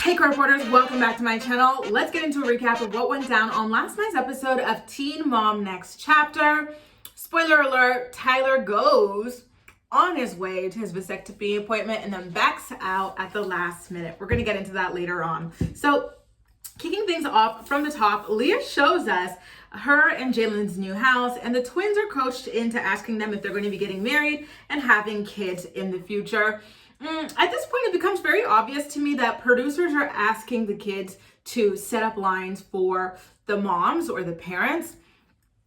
Hey reporters, welcome back to my channel. Let's get into a recap of what went down on last night's episode of Teen Mom Next Chapter. Spoiler alert, Tyler goes on his way to his vasectomy appointment and then backs out at the last minute. We're gonna get into that later on. So kicking things off from the top, Leah shows us her and Jalen's new house, and the twins are coached into asking them if they're going to be getting married and having kids in the future. At this point, it becomes very obvious to me that producers are asking the kids to set up lines for the moms or the parents,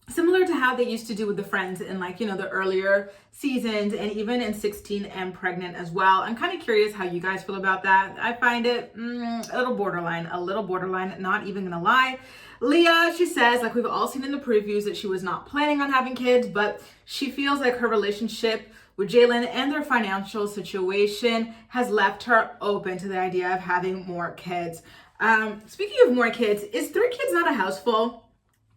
similar to how they used to do with the friends in the earlier seasons, and even in 16 and Pregnant as well. I'm kind of curious how you guys feel about that. I find it a little borderline, not even gonna lie. Leah, she says, like we've all seen in the previews, that she was not planning on having kids, but she feels like her relationship with Jalen and their financial situation has left her open to the idea of having more kids. Speaking of more kids, is 3 kids not a house full?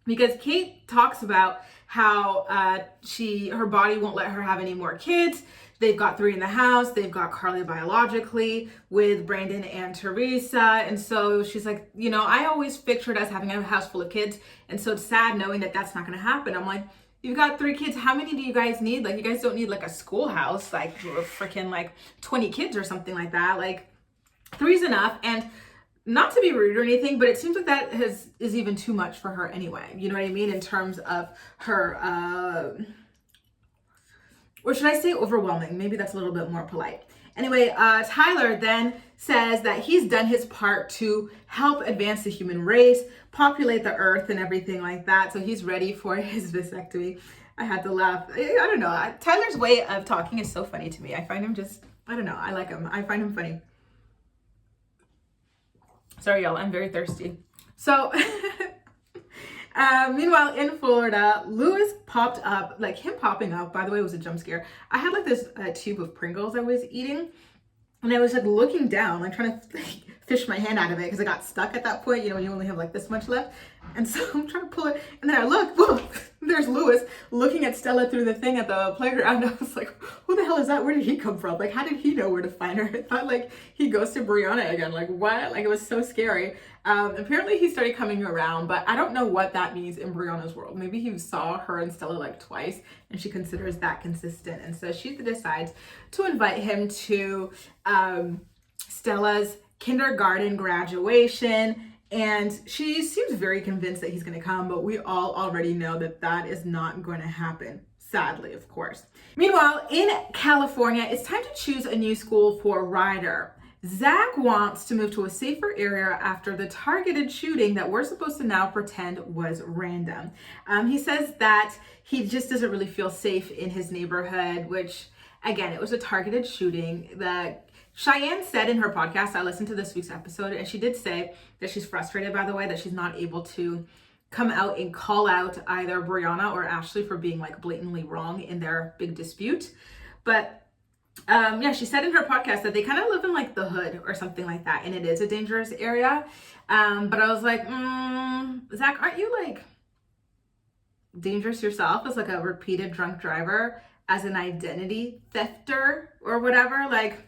Because Kate talks about how her body won't let her have any more kids. They've got 3 in the house. They've got Carly biologically with Brandon and Teresa. And so she's like, I always pictured us having a house full of kids. And so it's sad knowing that that's not going to happen. I'm like, you've got 3 kids. How many do you guys need? Like, you guys don't need like a schoolhouse, like freaking 20 kids or something like that. Like 3's enough. And not to be rude or anything, but it seems like that is even too much for her anyway. You know what I mean? In terms of her, or should I say overwhelming? Maybe that's a little bit more polite. Anyway, Tyler then says that he's done his part to help advance the human race, populate the earth and everything like that. So he's ready for his vasectomy. I had to laugh. I don't know. Tyler's way of talking is so funny to me. I find him I don't know. I like him. I find him funny. Sorry, y'all. I'm very thirsty. So, meanwhile, in Florida, Lewis popped up. Like, him popping up, by the way, was a jump scare. I had like this tube of Pringles I was eating, and I was like looking down, like trying to fish my hand out of it because I got stuck at that point, when you only have like this much left. And so I'm trying to pull it, and then I look, whoa, there's Lewis looking at Stella through the thing at the playground. I was like, who the hell is that? Where did he come from? Like, how did he know where to find her? I thought like he goes to Brianna again. Like, what? Like, it was so scary. Apparently he started coming around, but I don't know what that means in Brianna's world. Maybe he saw her and Stella like twice, and she considers that consistent. And so she decides to invite him to Stella's kindergarten graduation. And she seems very convinced that he's going to come, but we all already know that that is not going to happen. Sadly, of course. Meanwhile, in California, it's time to choose a new school for Ryder. Zach wants to move to a safer area after the targeted shooting that we're supposed to now pretend was random. He says that he just doesn't really feel safe in his neighborhood, which, again, it was a targeted shooting. Cheyenne said in her podcast, I listened to this week's episode, and she did say that she's frustrated, by the way, that she's not able to come out and call out either Brianna or Ashley for being like blatantly wrong in their big dispute. But she said in her podcast that they kind of live in like the hood or something like that, and it is a dangerous area. But I was like, Zach, aren't you like dangerous yourself as like a repeated drunk driver, as an identity thefter or whatever? Like,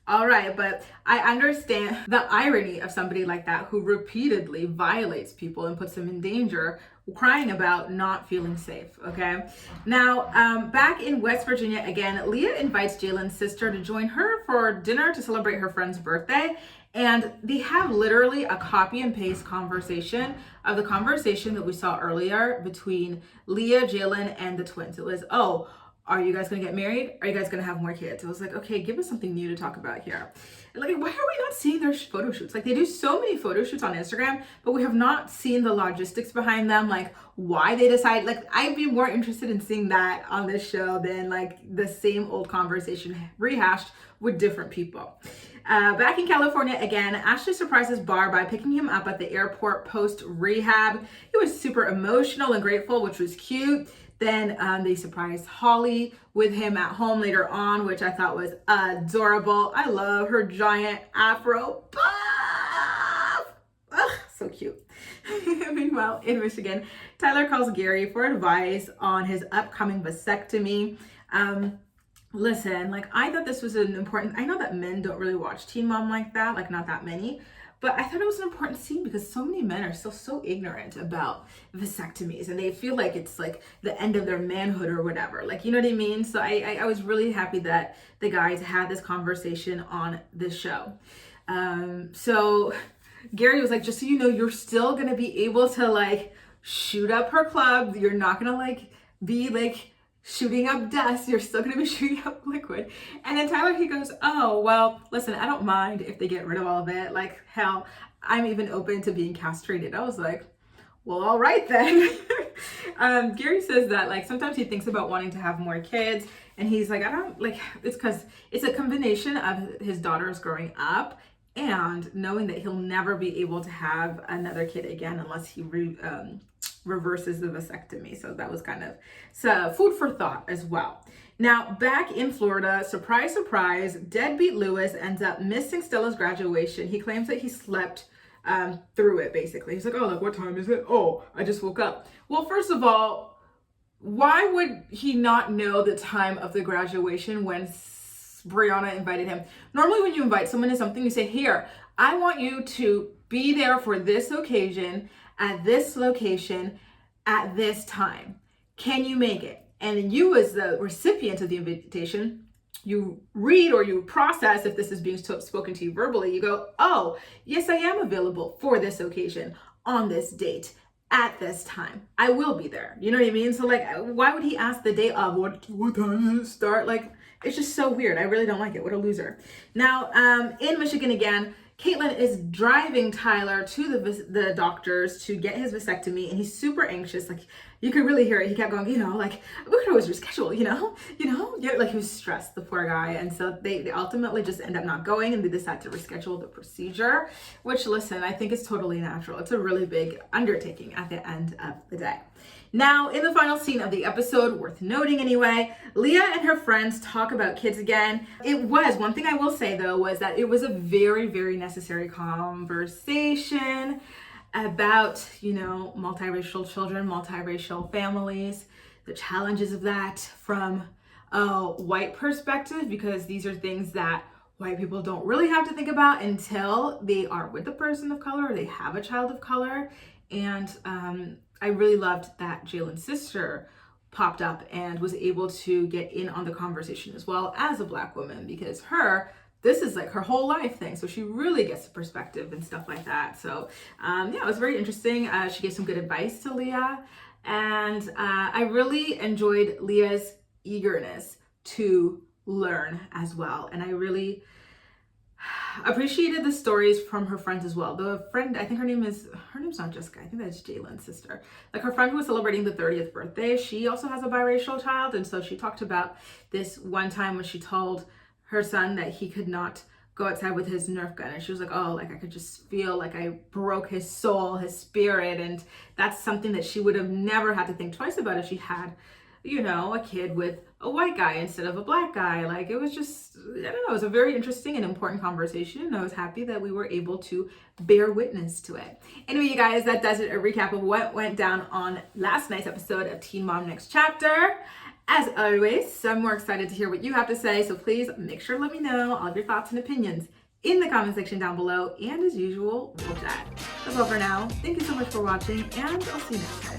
all right, but I understand the irony of somebody like that who repeatedly violates people and puts them in danger, crying about not feeling safe, okay? Now, back in West Virginia again, Leah invites Jalen's sister to join her for dinner to celebrate her friend's birthday. And they have literally a copy and paste conversation of the conversation that we saw earlier between Leah, Jalen, and the twins. It was, are you guys gonna get married? Are you guys gonna have more kids? I was like, okay, give us something new to talk about here. Like, why are we not seeing their photo shoots? Like, they do so many photo shoots on Instagram, but we have not seen the logistics behind them, like why they decide. Like, I'd be more interested in seeing that on this show than like the same old conversation rehashed with different people. Back in California again, Ashley surprises Bar by picking him up at the airport post rehab. He was super emotional and grateful, which was cute. Then they surprised Holly with him at home later on, which I thought was adorable. I love her giant afro puff. Ugh, so cute. Meanwhile, in Michigan, Tyler calls Gary for advice on his upcoming vasectomy. Listen, like, I thought this was an important, I know that men don't really watch Teen Mom like that, like not that many, But I thought it was an important scene because so many men are still so ignorant about vasectomies, and they feel like it's like the end of their manhood or whatever. Like, you know what I mean? So I was really happy that the guys had this conversation on this show. So Gary was like, just so you know, you're still gonna be able to like shoot up her club. You're not gonna like be like shooting up dust. You're still gonna be shooting up liquid. And then Tyler, he goes, oh, well, listen, I don't mind if they get rid of all of it. Like, hell, I'm even open to being castrated. I was like, well, all right then. Gary says that like sometimes he thinks about wanting to have more kids, and he's like, I don't like, it's because it's a combination of his daughters growing up and knowing that he'll never be able to have another kid again unless he reverses the vasectomy. So that was kind of food for thought as well. Now, back in Florida, surprise, surprise, deadbeat Lewis ends up missing Stellas graduation. He claims that he slept through it, basically. He's like, oh, like, what time is it? Oh, I just woke up. Well, first of all, why would he not know the time of the graduation when Brianna invited him? Normally when you invite someone to something, you say, here, I want you to be there for this occasion, at this location, at this time. Can you make it? And then you, as the recipient of the invitation, you read or you process if this is being spoken to you verbally. You go, oh, yes, I am available for this occasion on this date at this time. I will be there. You know what I mean? So like, why would he ask the day of what time does it start? Like, it's just so weird. I really don't like it. What a loser. Now, in Michigan again, Caitlin is driving Tyler to the doctors to get his vasectomy, and he's super anxious. Like, you could really hear it. He kept going, you know, like, we could always reschedule, yeah, like he was stressed, the poor guy. And so they ultimately just end up not going, and they decide to reschedule the procedure, which, listen, I think is totally natural. It's a really big undertaking at the end of the day. Now, in the final scene of the episode, worth noting anyway, Leah and her friends talk about kids again. One thing I will say though, was that it was a very, very necessary conversation about, multiracial children, multiracial families, the challenges of that from a white perspective, because these are things that white people don't really have to think about until they are with a person of color or they have a child of color. And I really loved that Jalen's sister popped up and was able to get in on the conversation as well as a Black woman, because this is like her whole life thing. So she really gets the perspective and stuff like that. So it was very interesting. She gave some good advice to Leah, and I really enjoyed Leah's eagerness to learn as well. And I really appreciated the stories from her friends as well. The friend, I think her name's not Jessica, I think that's Jalen's sister. Like, her friend who was celebrating the 30th birthday, she also has a biracial child. And so she talked about this one time when she told her son that he could not go outside with his Nerf gun. And she was like, oh, like I could just feel like I broke his soul, his spirit. And that's something that she would have never had to think twice about if she had, a kid with a white guy instead of a Black guy. Like, it was just, I don't know, it was a very interesting and important conversation, and I was happy that we were able to bear witness to it. Anyway, you guys, that does it. A recap of what went down on last night's episode of Teen Mom Next Chapter. As always, I'm more excited to hear what you have to say, so please make sure to let me know all of your thoughts and opinions in the comment section down below, and as usual, we'll chat. That's all for now. Thank you so much for watching, and I'll see you next time.